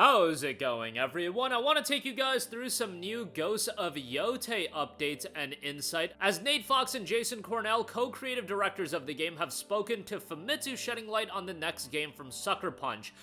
How's it going, everyone? I want to take you guys through some new Ghosts of Yōtei updates and insight, as Nate Fox and Jason Cornell, co-creative directors of the game, have spoken to Famitsu, shedding light on the next game from Sucker Punch.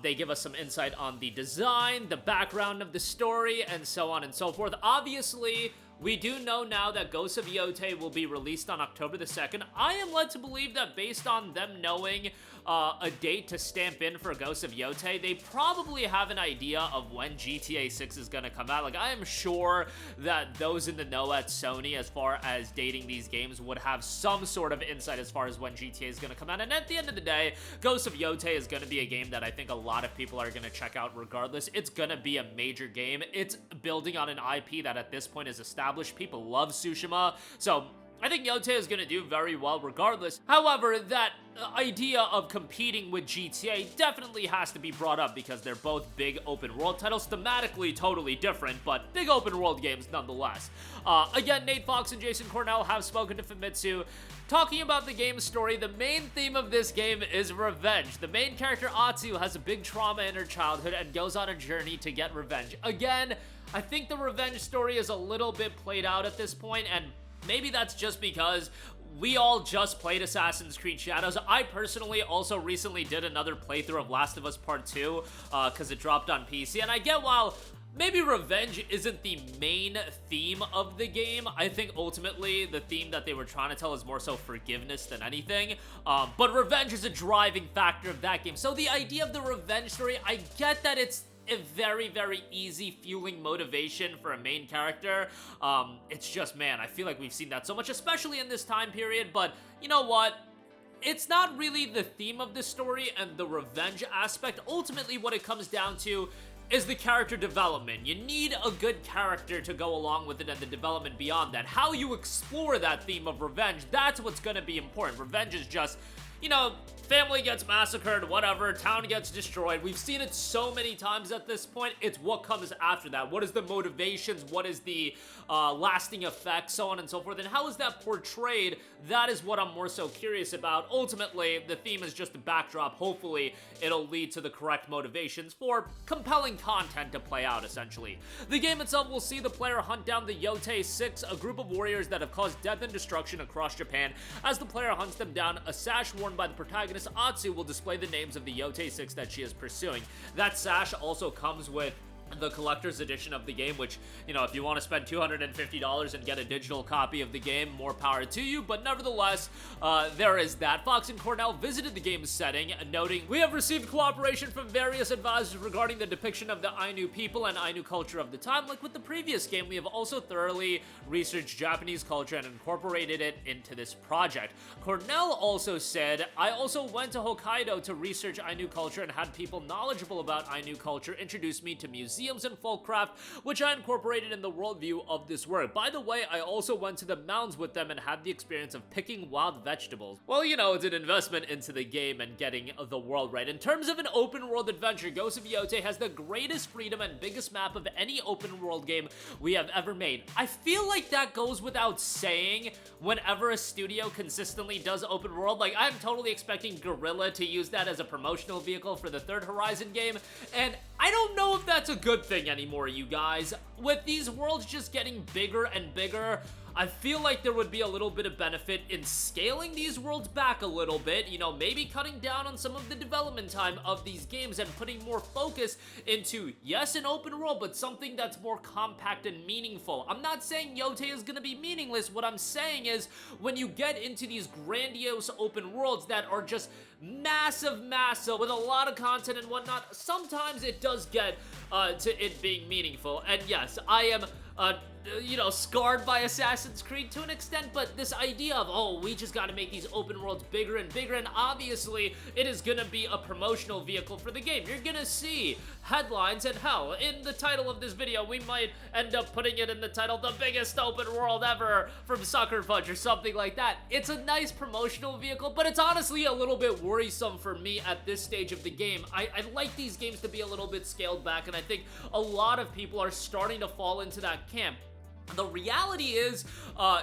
They give us some insight on the design, the background of the story, and so on and so forth. Obviously, we do know now that Ghosts of Yōtei will be released on October the 2nd. I am led to believe that based on them knowing a date to stamp in for Ghosts of Yōtei, they probably have an idea of when GTA 6 is going to come out. Like, I am sure that those in the know at Sony, as far as dating these games, would have some sort of insight as far as when GTA is going to come out. And at the end of the day, Ghosts of Yōtei is going to be a game that I think a lot of people are going to check out regardless. It's going to be a major game. It's building on an IP that at this point is established. People love Tsushima, so I think Yōtei is going to do very well regardless. However, that idea of competing with GTA definitely has to be brought up because they're both big open world titles, thematically totally different, but big open world games nonetheless. Again, Nate Fox and Jason Cornell have spoken to Famitsu, talking about the game's story. The main theme of this game is revenge. The main character, Atsu, has a big trauma in her childhood and goes on a journey to get revenge. Again, I think the revenge story is a little bit played out at this point, and maybe that's just because we all just played Assassin's Creed Shadows. I personally also recently did another playthrough of Last of Us Part 2 because it dropped on PC, and I get while maybe revenge isn't the main theme of the game, I think ultimately the theme that they were trying to tell is more so forgiveness than anything, but revenge is a driving factor of that game. So the idea of the revenge story, I get that it's a very, very easy fueling motivation for a main character. It's just, man, I feel like we've seen that so much, especially in this time period, but you know what? It's not really the theme of this story and the revenge aspect. Ultimately, what it comes down to is the character development. You need a good character to go along with it and the development beyond that. How you explore that theme of revenge, that's what's gonna be important. Revenge is just, you know, family gets massacred, whatever, town gets destroyed. We've seen it so many times at this point. It's what comes after that. What is the motivations? What is the lasting effect? So on and so forth. And how is that portrayed? That is what I'm more so curious about. Ultimately, the theme is just a backdrop. Hopefully, it'll lead to the correct motivations for compelling content to play out, essentially. The game itself will see the player hunt down the Yōtei 6, a group of warriors that have caused death and destruction across Japan. As the player hunts them down, a sash worn by the protagonist Atsu will display the names of the Yōtei 6 that she is pursuing. That sash also comes with the collector's edition of the game, which, you know, if you want to spend $250 and get a digital copy of the game, more power to you, but nevertheless, there is that. Fox and Cornell visited the game's setting, noting, "We have received cooperation from various advisors regarding the depiction of the Ainu people and Ainu culture of the time. Like with the previous game, we have also thoroughly researched Japanese culture and incorporated it into this project." Cornell also said, "I also went to Hokkaido to research Ainu culture and had people knowledgeable about Ainu culture introduce me to museums and folk craft, which I incorporated in the worldview of this work. By the way, I also went to the mountains with them and had the experience of picking wild vegetables." Well, you know, it's an investment into the game and getting the world right. In terms of an open world adventure, Ghosts of Yōtei has the greatest freedom and biggest map of any open world game we have ever made. I feel like that goes without saying whenever a studio consistently does open world. Like, I'm totally expecting Guerrilla to use that as a promotional vehicle for the third Horizon game, and I don't know if that's a good thing anymore, you guys. With these worlds just getting bigger and bigger, I feel like there would be a little bit of benefit in scaling these worlds back a little bit, you know, maybe cutting down on some of the development time of these games and putting more focus into, yes, an open world, but something that's more compact and meaningful. I'm not saying Yōtei is gonna be meaningless. What I'm saying is, when you get into these grandiose open worlds that are just massive, with a lot of content and whatnot, sometimes it does get to it being meaningful. And yes, I am you know, scarred by Assassin's Creed to an extent, but this idea of, oh, we just gotta make these open worlds bigger and bigger, and obviously it is gonna be a promotional vehicle for the game. You're gonna see headlines, and hell, in the title of this video, we might end up putting it in the title, "The Biggest Open World Ever" from Sucker Punch or something like that. It's a nice promotional vehicle, but it's honestly a little bit worrisome for me at this stage of the game. I like these games to be a little bit scaled back, and I think a lot of people are starting to fall into that camp. The reality is,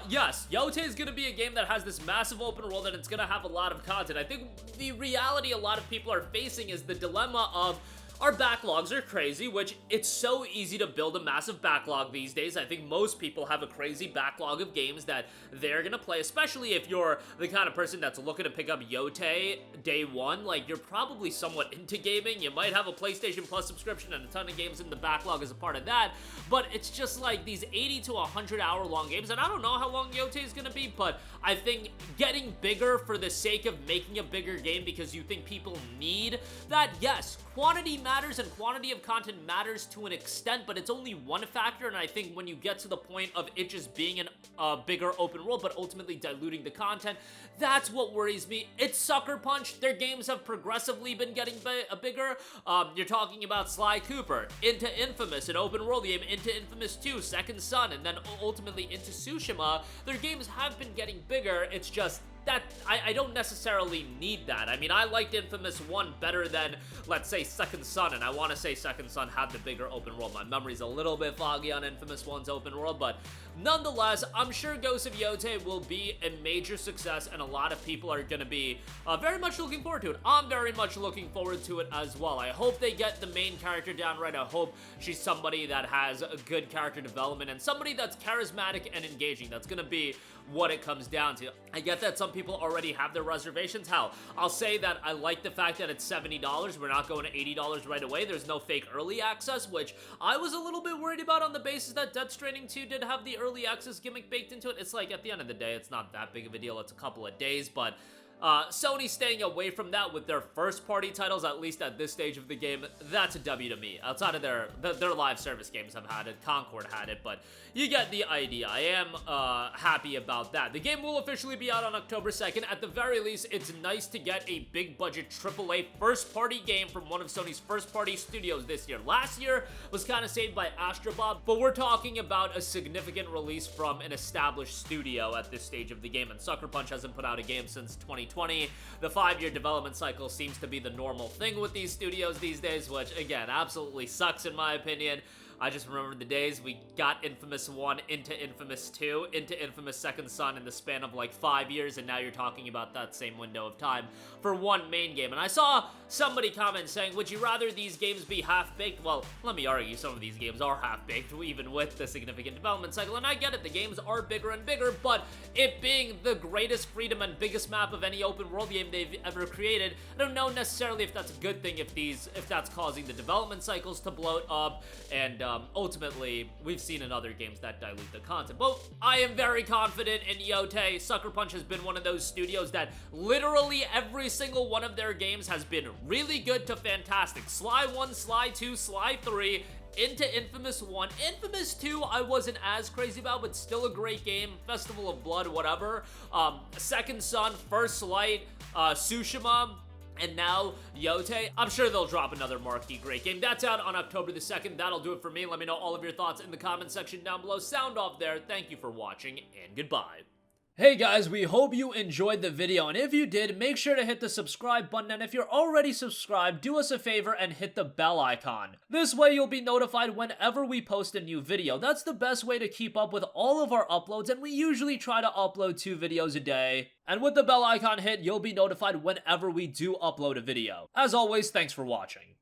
yes, Yōtei is going to be a game that has this massive open world and it's going to have a lot of content. I think the reality a lot of people are facing is the dilemma of, our backlogs are crazy, which it's so easy to build a massive backlog these days. I think most people have a crazy backlog of games that they're gonna play, especially if you're the kind of person that's looking to pick up Yōtei day one. Like, you're probably somewhat into gaming. You might have a PlayStation Plus subscription and a ton of games in the backlog as a part of that, but it's just like these 80 to 100 hour long games, and I don't know how long Yōtei is gonna be, but I think getting bigger for the sake of making a bigger game because you think people need that, yes, quantity matters and quantity of content matters to an extent, but it's only one factor, and I think when you get to the point of it just being a bigger open world, but ultimately diluting the content, that's what worries me. It's Sucker Punch. Their games have progressively been getting bigger. You're talking about Sly Cooper, into Infamous, an open world game, into Infamous 2, Second Son, and then ultimately into Tsushima. Their games have been getting bigger. It's just that I don't necessarily need that. I mean, I liked Infamous 1 better than, let's say, Second Son, and I want to say Second Son had the bigger open world. My memory's a little bit foggy on Infamous 1's open world, but nonetheless, I'm sure Ghost of Yōtei will be a major success, and a lot of people are going to be very much looking forward to it. I'm very much looking forward to it as well. I hope they get the main character down right. I hope she's somebody that has a good character development and somebody that's charismatic and engaging. That's going to be what it comes down to. I get that some people already have their reservations. Hell, I'll say that I like the fact that it's $70. We're not going to $80 right away. There's no fake early access, which I was a little bit worried about on the basis that Death Stranding 2 did have the early access gimmick baked into it. It's like, at the end of the day, it's not that big of a deal. It's a couple of days, but Sony staying away from that with their first-party titles, at least at this stage of the game, that's a W to me. Outside of their live service games have had it, Concord had it, but you get the idea. I am happy about that. The game will officially be out on October 2nd. At the very least, it's nice to get a big-budget AAA first-party game from one of Sony's first-party studios this year. Last year was kind of saved by Astrobot, but we're talking about a significant release from an established studio at this stage of the game, and Sucker Punch hasn't put out a game since 2020. The 5-year development cycle seems to be the normal thing with these studios these days, which, again, absolutely sucks in my opinion. I just remember the days we got Infamous 1 into Infamous 2, into Infamous Second Son in the span of like 5 years, and now you're talking about that same window of time for one main game. And I saw somebody comment saying, would you rather these games be half-baked? Well, let me argue, some of these games are half-baked, even with the significant development cycle, and I get it, the games are bigger and bigger, but it being the greatest freedom and biggest map of any open world game they've ever created, I don't know necessarily if that's a good thing, if that's causing the development cycles to bloat up, and ultimately, we've seen in other games that dilute the content. But I am very confident in Yōtei. Sucker Punch has been one of those studios that literally every single one of their games has been really good to fantastic. Sly 1, Sly 2, Sly 3, into Infamous 1. Infamous 2 I wasn't as crazy about, but still a great game. Festival of Blood, whatever. Second Son, First Light, Tsushima, and now Yōtei. I'm sure they'll drop another marquee great game. That's out on October the 2nd. That'll do it for me. Let me know all of your thoughts in the comment section down below. Sound off there. Thank you for watching, and goodbye. Hey guys, we hope you enjoyed the video, and if you did, make sure to hit the subscribe button, and if you're already subscribed, do us a favor and hit the bell icon. This way you'll be notified whenever we post a new video. That's the best way to keep up with all of our uploads, and we usually try to upload 2 videos a day. And with the bell icon hit, you'll be notified whenever we do upload a video. As always, thanks for watching.